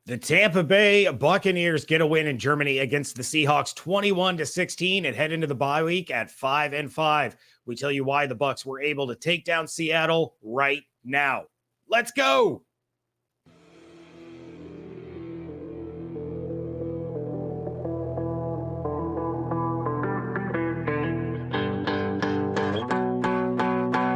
The Tampa Bay Buccaneers get a win in Germany against the Seahawks 21-16 and head into the bye week at 5-5. We tell you why the Bucs were able to take down Seattle right now. Let's go.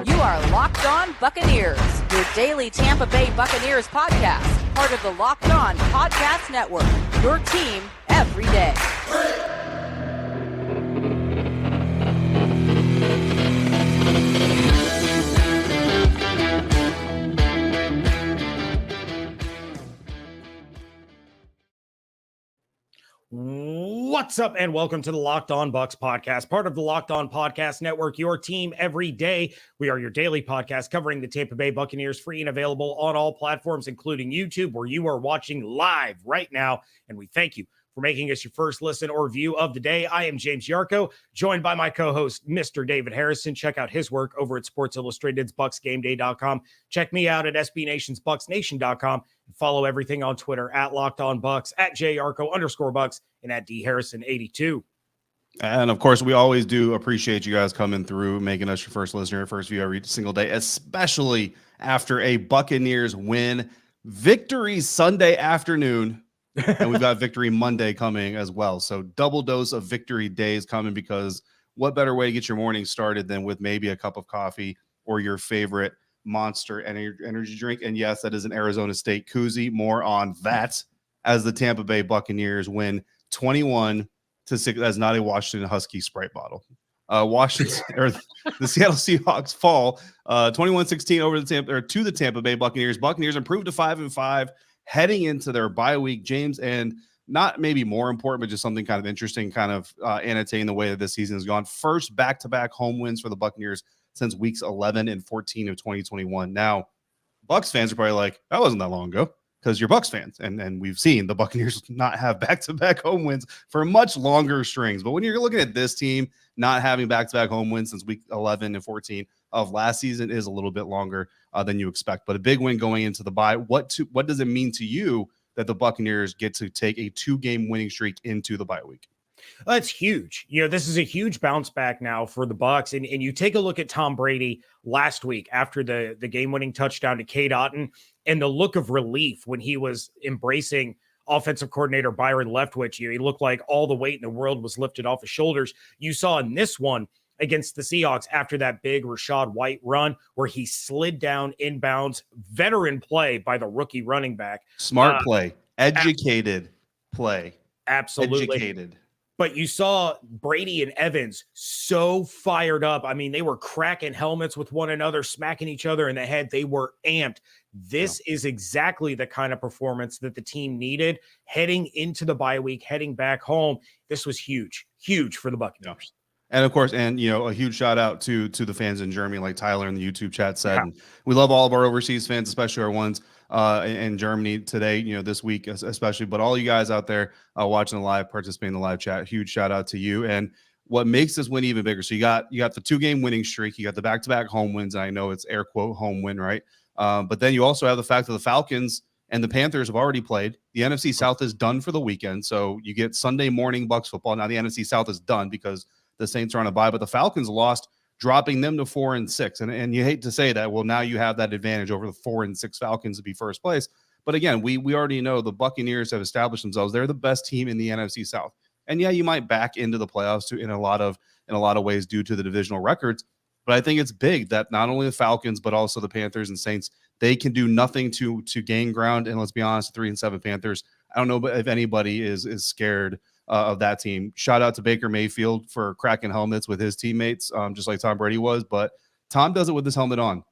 You are Locked On Buccaneers, your daily Tampa Bay Buccaneers podcast. Part of the Locked On Podcast Network, your team every day. What's up, and welcome to the Locked On Bucs podcast, part of the Locked On Podcast Network, your team every day. We are your daily podcast covering the Tampa Bay Buccaneers, free and available on all platforms, including YouTube, where you are watching live right now. And we thank you for making us your first listen or view of the day. I am James Yarcho, joined by my co-host, Mr. David Harrison. Check out his work over at Sports Illustrated's BucsGameDay.com. Check me out at SB Nation's BucsNation.com. And follow everything on Twitter at Locked On Bucs, at JYarcho_Bucs, and at DHarrison82. And of course, we always do appreciate you guys coming through, making us your first listener, first view every single day, especially after a Buccaneers win. Victory Sunday afternoon, and we've got Victory Monday coming as well. So double dose of victory days coming, because what better way to get your morning started than with maybe a cup of coffee or your favorite Monster energy drink. And yes, that is an Arizona State koozie. More on that as the Tampa Bay Buccaneers win 21-6. That's not a Washington Husky Sprite bottle. Washington or the Seattle Seahawks fall 21-16 over to the Tampa Bay Buccaneers. Buccaneers improved to 5-5 heading into their bye week, James, and not maybe more important, but just something kind of interesting, kind of annotating the way that this season has gone. First back-to-back home wins for the Buccaneers since weeks 11 and 14 of 2021. Now, Bucs fans are probably like, that wasn't that long ago, because you're Bucs fans, and we've seen the Buccaneers not have back-to-back home wins for much longer strings. But when you're looking at this team not having back-to-back home wins since week 11 and 14 of last season is a little bit longer than you expect. But a big win going into the bye. What does it mean to you that the Buccaneers get to take a 2-game winning streak into the bye week? That's huge. This is a huge bounce back now for the Bucs. And you take a look at Tom Brady last week after the game-winning touchdown to Cade Otton, and the look of relief when he was embracing offensive coordinator Byron Leftwich. He looked like all the weight in the world was lifted off his shoulders. You saw in this one against the Seahawks after that big Rachaad White run where he slid down inbounds, veteran play by the rookie running back. Smart play, educated play. Absolutely. Educated. But you saw Brady and Evans so fired up. I mean, they were cracking helmets with one another, smacking each other in the head. They were amped. This is exactly the kind of performance that the team needed heading into the bye week, heading back home. This was huge for the Buccaneers. And of course, a huge shout out to the fans in Germany, like Tyler in the YouTube chat said. And we love all of our overseas fans, especially our ones in Germany today, this week especially. But all you guys out there watching the live, participating in the live chat, huge shout out to you. And what makes this win even bigger? So you got the 2-game winning streak, you got the back-to-back home wins. And I know it's air quote home win, right? But then you also have the fact that the Falcons and the Panthers have already played. The NFC South is done for the weekend, so you get Sunday morning Bucs football. Now the NFC South is done because the Saints are on a bye, but the Falcons lost, dropping them to 4-6. And you hate to say that. Well, now you have that advantage over the 4-6 Falcons to be first place. But again, we already know the Buccaneers have established themselves. They're the best team in the NFC South. And yeah, you might back into the playoffs in a lot of ways due to the divisional records. But I think it's big that not only the Falcons, but also the Panthers and Saints, they can do nothing to gain ground. And let's be honest, 3-7 Panthers, I don't know if anybody is scared of that team. Shout out to Baker Mayfield for cracking helmets with his teammates, just like Tom Brady was. But Tom does it with his helmet on.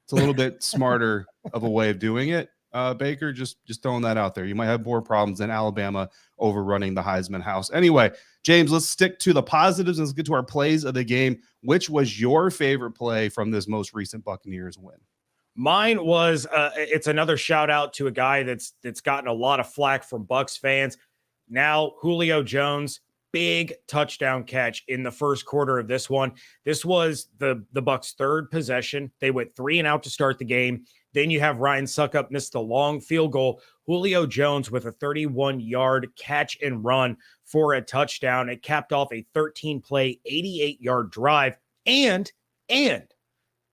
It's a little bit smarter of a way of doing it. Baker, just throwing that out there. You might have more problems than Alabama overrunning the Heisman house. Anyway, James, let's stick to the positives and let's get to our plays of the game. Which was your favorite play from this most recent Buccaneers win? Mine was, it's another shout out to a guy that's gotten a lot of flack from Bucs fans. Now, Julio Jones big touchdown catch in the first quarter of this one. This was the Bucs' third possession. They went 3 and out to start the game. Then you have Ryan Suckup miss the long field goal. Julio Jones with a 31-yard catch and run for a touchdown. It capped off a 13-play, 88-yard drive. And it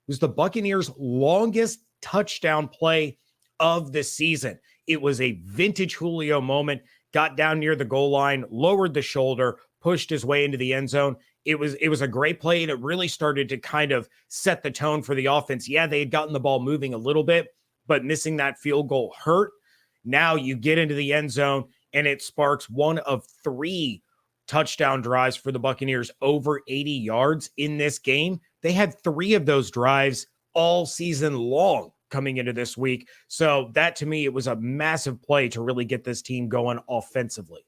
was the Buccaneers' longest touchdown play of the season. It was a vintage Julio moment. Got down near the goal line, lowered the shoulder, pushed his way into the end zone. It was a great play, and it really started to kind of set the tone for the offense. Yeah, they had gotten the ball moving a little bit, but missing that field goal hurt. Now you get into the end zone, and it sparks one of 3 touchdown drives for the Buccaneers over 80 yards in this game. They had 3 of those drives all season long coming into this week. So that, to me, it was a massive play to really get this team going offensively.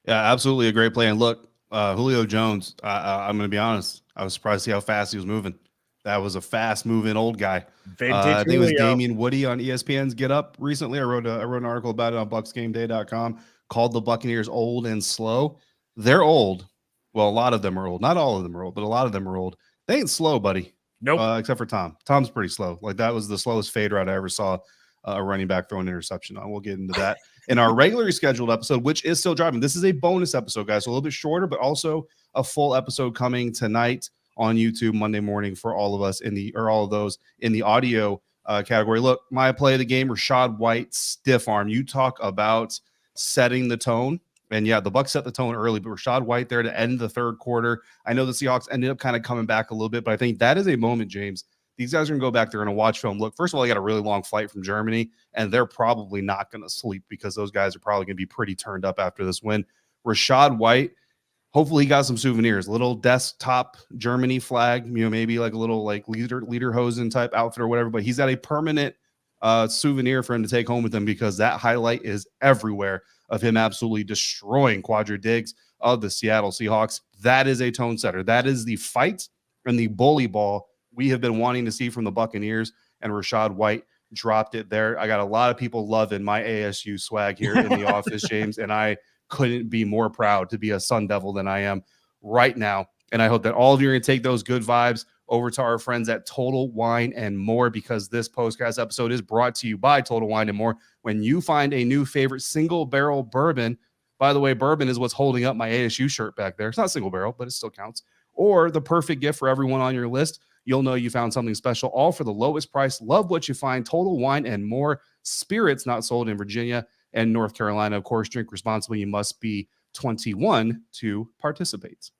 Yeah, absolutely a great play. And look, Julio Jones, I'm going to be honest, I was surprised to see how fast he was moving. That was a fast-moving old guy. I think it was Damian Woody on ESPN's Get Up recently. I wrote an article about it on BucsGameDay.com, called the Buccaneers old and slow. They're old. Well, a lot of them are old. Not all of them are old, but a lot of them are old. They ain't slow, buddy. Nope. Except for Tom. Tom's pretty slow. Like, that was the slowest fade route I ever saw a running back throw an interception on. We'll get into that in our regularly scheduled episode, which is still driving. This is a bonus episode, guys. So a little bit shorter, but also a full episode coming tonight on YouTube Monday morning for all of us all of those in the audio category. Look, my play of the game, Rachaad White, stiff arm. You talk about setting the tone. And yeah, the Bucs set the tone early, but Rachaad White there to end the third quarter. I know the Seahawks ended up kind of coming back a little bit, but I think that is a moment, James. These guys are going to go back there and watch film. Look, first of all, they got a really long flight from Germany, and they're probably not going to sleep because those guys are probably going to be pretty turned up after this win. Rachaad White, hopefully he got some souvenirs, little desktop Germany flag, maybe like a little like Lederhosen type outfit or whatever, but he's got a permanent souvenir for him to take home with him because that highlight is everywhere of him absolutely destroying Quadra Diggs of the Seattle Seahawks. That is a tone setter. That is the fight and the bully ball we have been wanting to see from the Buccaneers, and Rachaad White dropped it there. I got a lot of people loving my ASU swag here in the office, James, and I couldn't be more proud to be a Sun Devil than I am right now. And I hope that all of you are going to take those good vibes over to our friends at Total Wine and More, because this postcast episode is brought to you by Total Wine and More. When you find a new favorite single barrel bourbon, by the way, bourbon is what's holding up my ASU shirt back there. It's not single barrel, but it still counts. Or the perfect gift for everyone on your list. You'll know you found something special, all for the lowest price. Love what you find. Total Wine and More. Spirits not sold in Virginia and North Carolina. Of course, drink responsibly. You must be 21 to participate.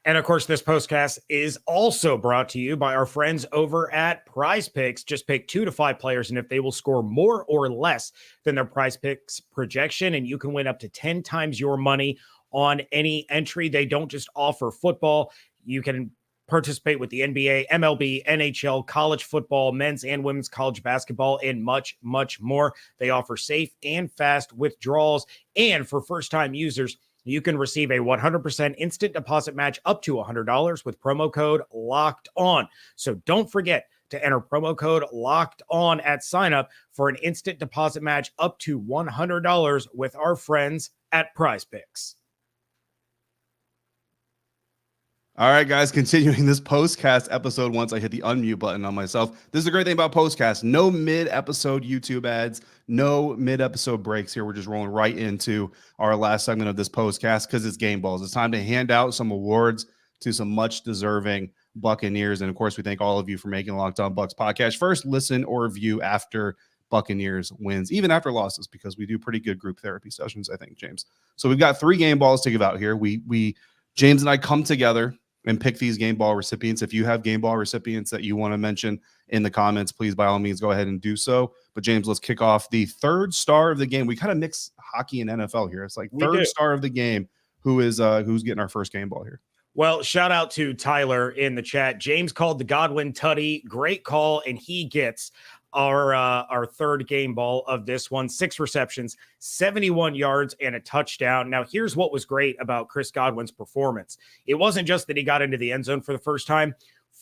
And of course, this postcast is also brought to you by our friends over at Prize Picks. Just pick 2 to 5 players, and if they will score more or less than their Prize Picks projection, and you can win up to 10 times your money on any entry. They don't just offer football. You can participate with the NBA, MLB, NHL, college football, men's and women's college basketball, and much, much more. They offer safe and fast withdrawals. And for first-time users, you can receive a 100% instant deposit match up to $100 with promo code Locked On. So don't forget to enter promo code Locked On at sign up for an instant deposit match up to $100 with our friends at Prize Picks. All right, guys, continuing this postcast episode once I hit the unmute button on myself. This is the great thing about postcast. No mid-episode YouTube ads, no mid-episode breaks here. We're just rolling right into our last segment of this postcast because it's game balls. It's time to hand out some awards to some much-deserving Buccaneers. And, of course, we thank all of you for making Locked On Bucs podcast first listen or view after Buccaneers wins, even after losses, because we do pretty good group therapy sessions, I think, James. So we've got 3 game balls to give out here. James and I come together and pick these game ball recipients. If you have game ball recipients that you want to mention in the comments, please, by all means, go ahead and do so. But James, let's kick off the 3rd star of the game. We kind of mix hockey and NFL here. It's like 3rd star of the game. Who's getting our first game ball here? Well, shout out to Tyler in the chat. James called the Godwin tutty. Great call, and he gets our 3rd game ball of this one. 6 receptions, 71 yards, and a touchdown. Now, here's what was great about Chris Godwin's performance. It wasn't just that he got into the end zone for the first time.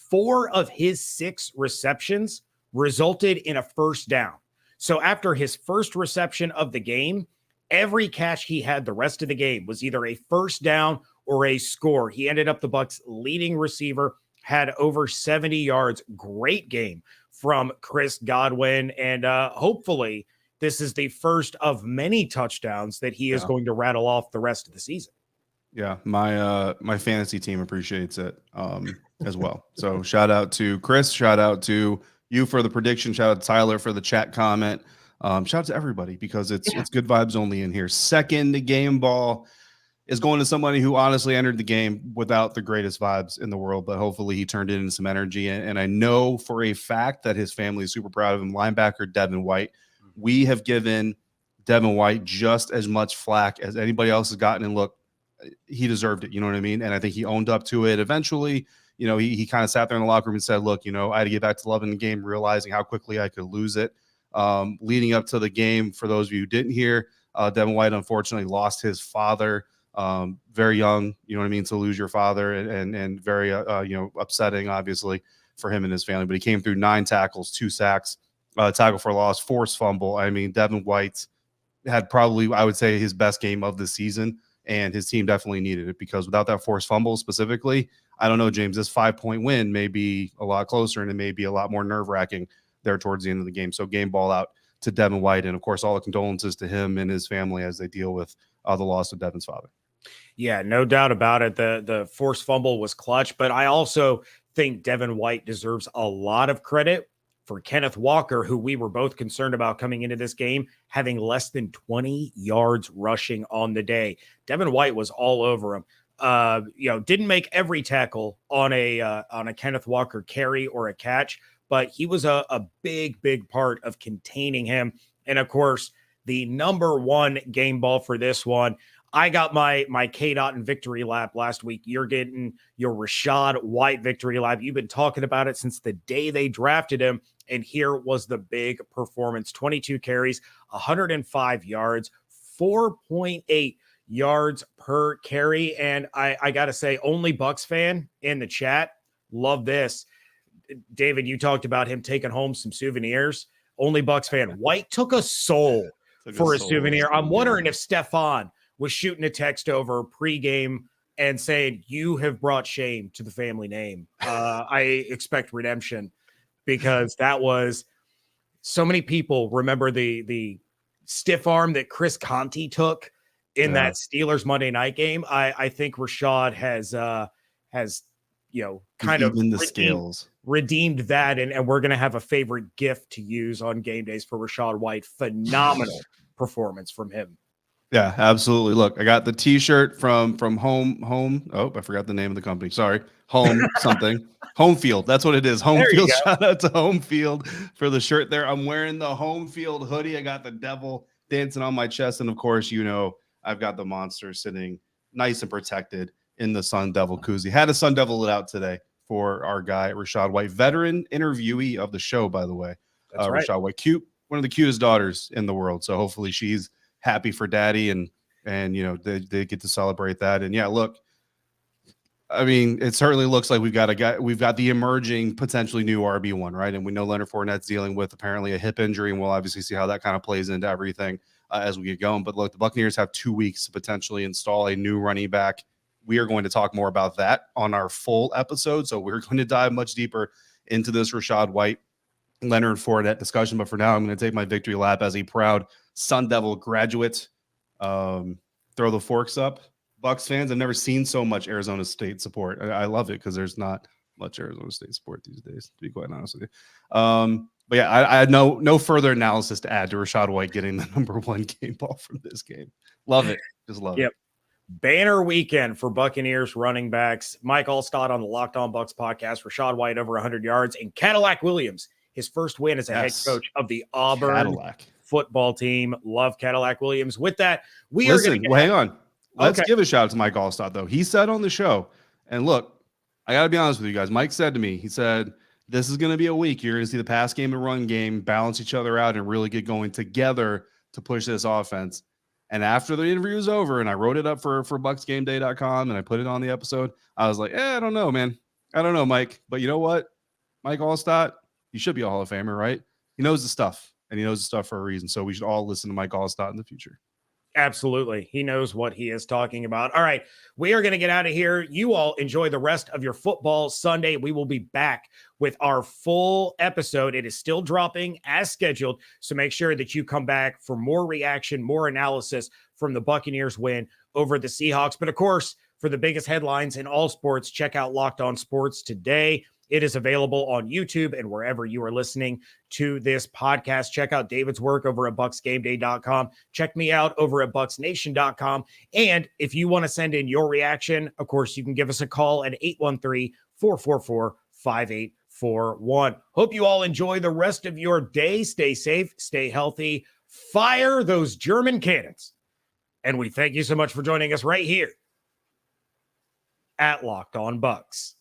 4 of his 6 receptions resulted in a first down. So after his first reception of the game, every catch he had the rest of the game was either a first down or a score. He ended up the Bucs' leading receiver, had over 70 yards. Great game from Chris Godwin. And hopefully this is the first of many touchdowns that he is going to rattle off the rest of the season. Yeah, my fantasy team appreciates it as well. So shout out to Chris, shout out to you for the prediction, shout out to Tyler for the chat comment. Shout out to everybody because it's good vibes only in here. Second game ball is going to somebody who honestly entered the game without the greatest vibes in the world, but hopefully he turned it into some energy. And I know for a fact that his family is super proud of him. Linebacker Devin White. We have given Devin White just as much flack as anybody else has gotten. And look, he deserved it. You know what I mean? And I think he owned up to it. Eventually, you know, he kind of sat there in the locker room and said, look, you know, I had to get back to loving the game, realizing how quickly I could lose it. Leading up to the game, for those of you who didn't hear, Devin White unfortunately lost his father very young, you know what I mean, to lose your father, and very, you know, upsetting, obviously, for him and his family. But he came through 9 tackles, 2 sacks, tackle for loss, forced fumble. I mean, Devin White had probably, I would say, his best game of the season. And his team definitely needed it because without that forced fumble specifically, I don't know, James, this 5-point win may be a lot closer and it may be a lot more nerve-wracking there towards the end of the game. So game ball out to Devin White. And, of course, all the condolences to him and his family as they deal with the loss of Devin's father. Yeah, no doubt about it. The forced fumble was clutch, but I also think Devin White deserves a lot of credit for Kenneth Walker, who we were both concerned about coming into this game, having less than 20 yards rushing on the day. Devin White was all over him. You know, didn't make every tackle on a Kenneth Walker carry or a catch, but he was a big part of containing him. And of course, the number one game ball for this one, I got my K-Dot and victory lap last week. You're getting your Rachaad White victory lap. You've been talking about it since the day they drafted him. And here was the big performance: 22 carries, 105 yards, 4.8 yards per carry. And I got to say, only Bucs fan in the chat, love this. David, you talked about him taking home some souvenirs. Only Bucs fan. White took a soul for a souvenir. I'm wondering if Stefan was shooting a text over pregame and saying, you have brought shame to the family name. I expect redemption. Because that was, so many people remember the stiff arm that Chris Conti took in that Steelers Monday night game. I think Rachaad has you know, kind of the scales, redeemed that, and we're gonna have a favorite gift to use on game days for Rachaad White. Phenomenal performance from him. Yeah, absolutely. Look, I got the T-shirt from Home. Oh, I forgot the name of the company. Sorry, Home something. Home Field. That's what it is. Home Field. Shout out to Home Field for the shirt there. I'm wearing the Home Field hoodie. I got the devil dancing on my chest, and of course, you know, I've got the monster sitting nice and protected in the Sun Devil koozie. Had a Sun Devil it out today for our guy Rachaad White, veteran interviewee of the show, by the way. That's right. Rachaad White, cute, one of the cutest daughters in the world. So hopefully she's happy for daddy, and you know, they get to celebrate that. And yeah, look, I mean, it certainly looks like we've got the emerging potentially new RB1, right? And we know Leonard Fournette's dealing with apparently a hip injury, and we'll obviously see how that kind of plays into everything as we get going. But look, the Buccaneers have 2 weeks to potentially install a new running back. We are going to talk more about that on our full episode. So we're going to dive much deeper into this Rachaad White, Leonard Fournette discussion. But for now, I'm going to take my victory lap as a proud Sun Devil graduate. Throw the forks up. Bucs fans, I've never seen so much Arizona State support. I love it because there's not much Arizona State support these days, to be quite honest with you. But yeah, I had no further analysis to add to Rachaad White getting the number one game ball from this game. Love it. Just love it. Banner weekend for Buccaneers running backs. Mike Allstott on the Locked On Bucs podcast. Rachaad White over 100 yards. And Cadillac Williams, his first win as a head coach of the Auburn football team. Love Cadillac Williams. With that, hang on. Let's give a shout out to Mike Allstott, though. He said on the show, and look, I got to be honest with you guys. Mike said to me, he said, this is going to be a week. You're going to see the pass game and run game balance each other out and really get going together to push this offense. And after the interview was over and I wrote it up for BucsGameDay.com and I put it on the episode, I was like, I don't know, man. I don't know, Mike. But you know what? Mike Allstott, he should be a Hall of Famer, right? He knows the stuff, and he knows the stuff for a reason. So we should all listen to Mike Allstott in the future. Absolutely. He knows what he is talking about. All right. We are going to get out of here. You all enjoy the rest of your football Sunday. We will be back with our full episode. It is still dropping as scheduled. So make sure that you come back for more reaction, more analysis from the Buccaneers win over the Seahawks. But of course, for the biggest headlines in all sports, check out Locked On Sports today. It is available on YouTube and wherever you are listening to this podcast. Check out David's work over at BucsGameDay.com. Check me out over at BucsNation.com. And if you want to send in your reaction, of course, you can give us a call at 813-444-5841. Hope you all enjoy the rest of your day. Stay safe, stay healthy, fire those German cannons. And we thank you so much for joining us right here at Locked On Bucs.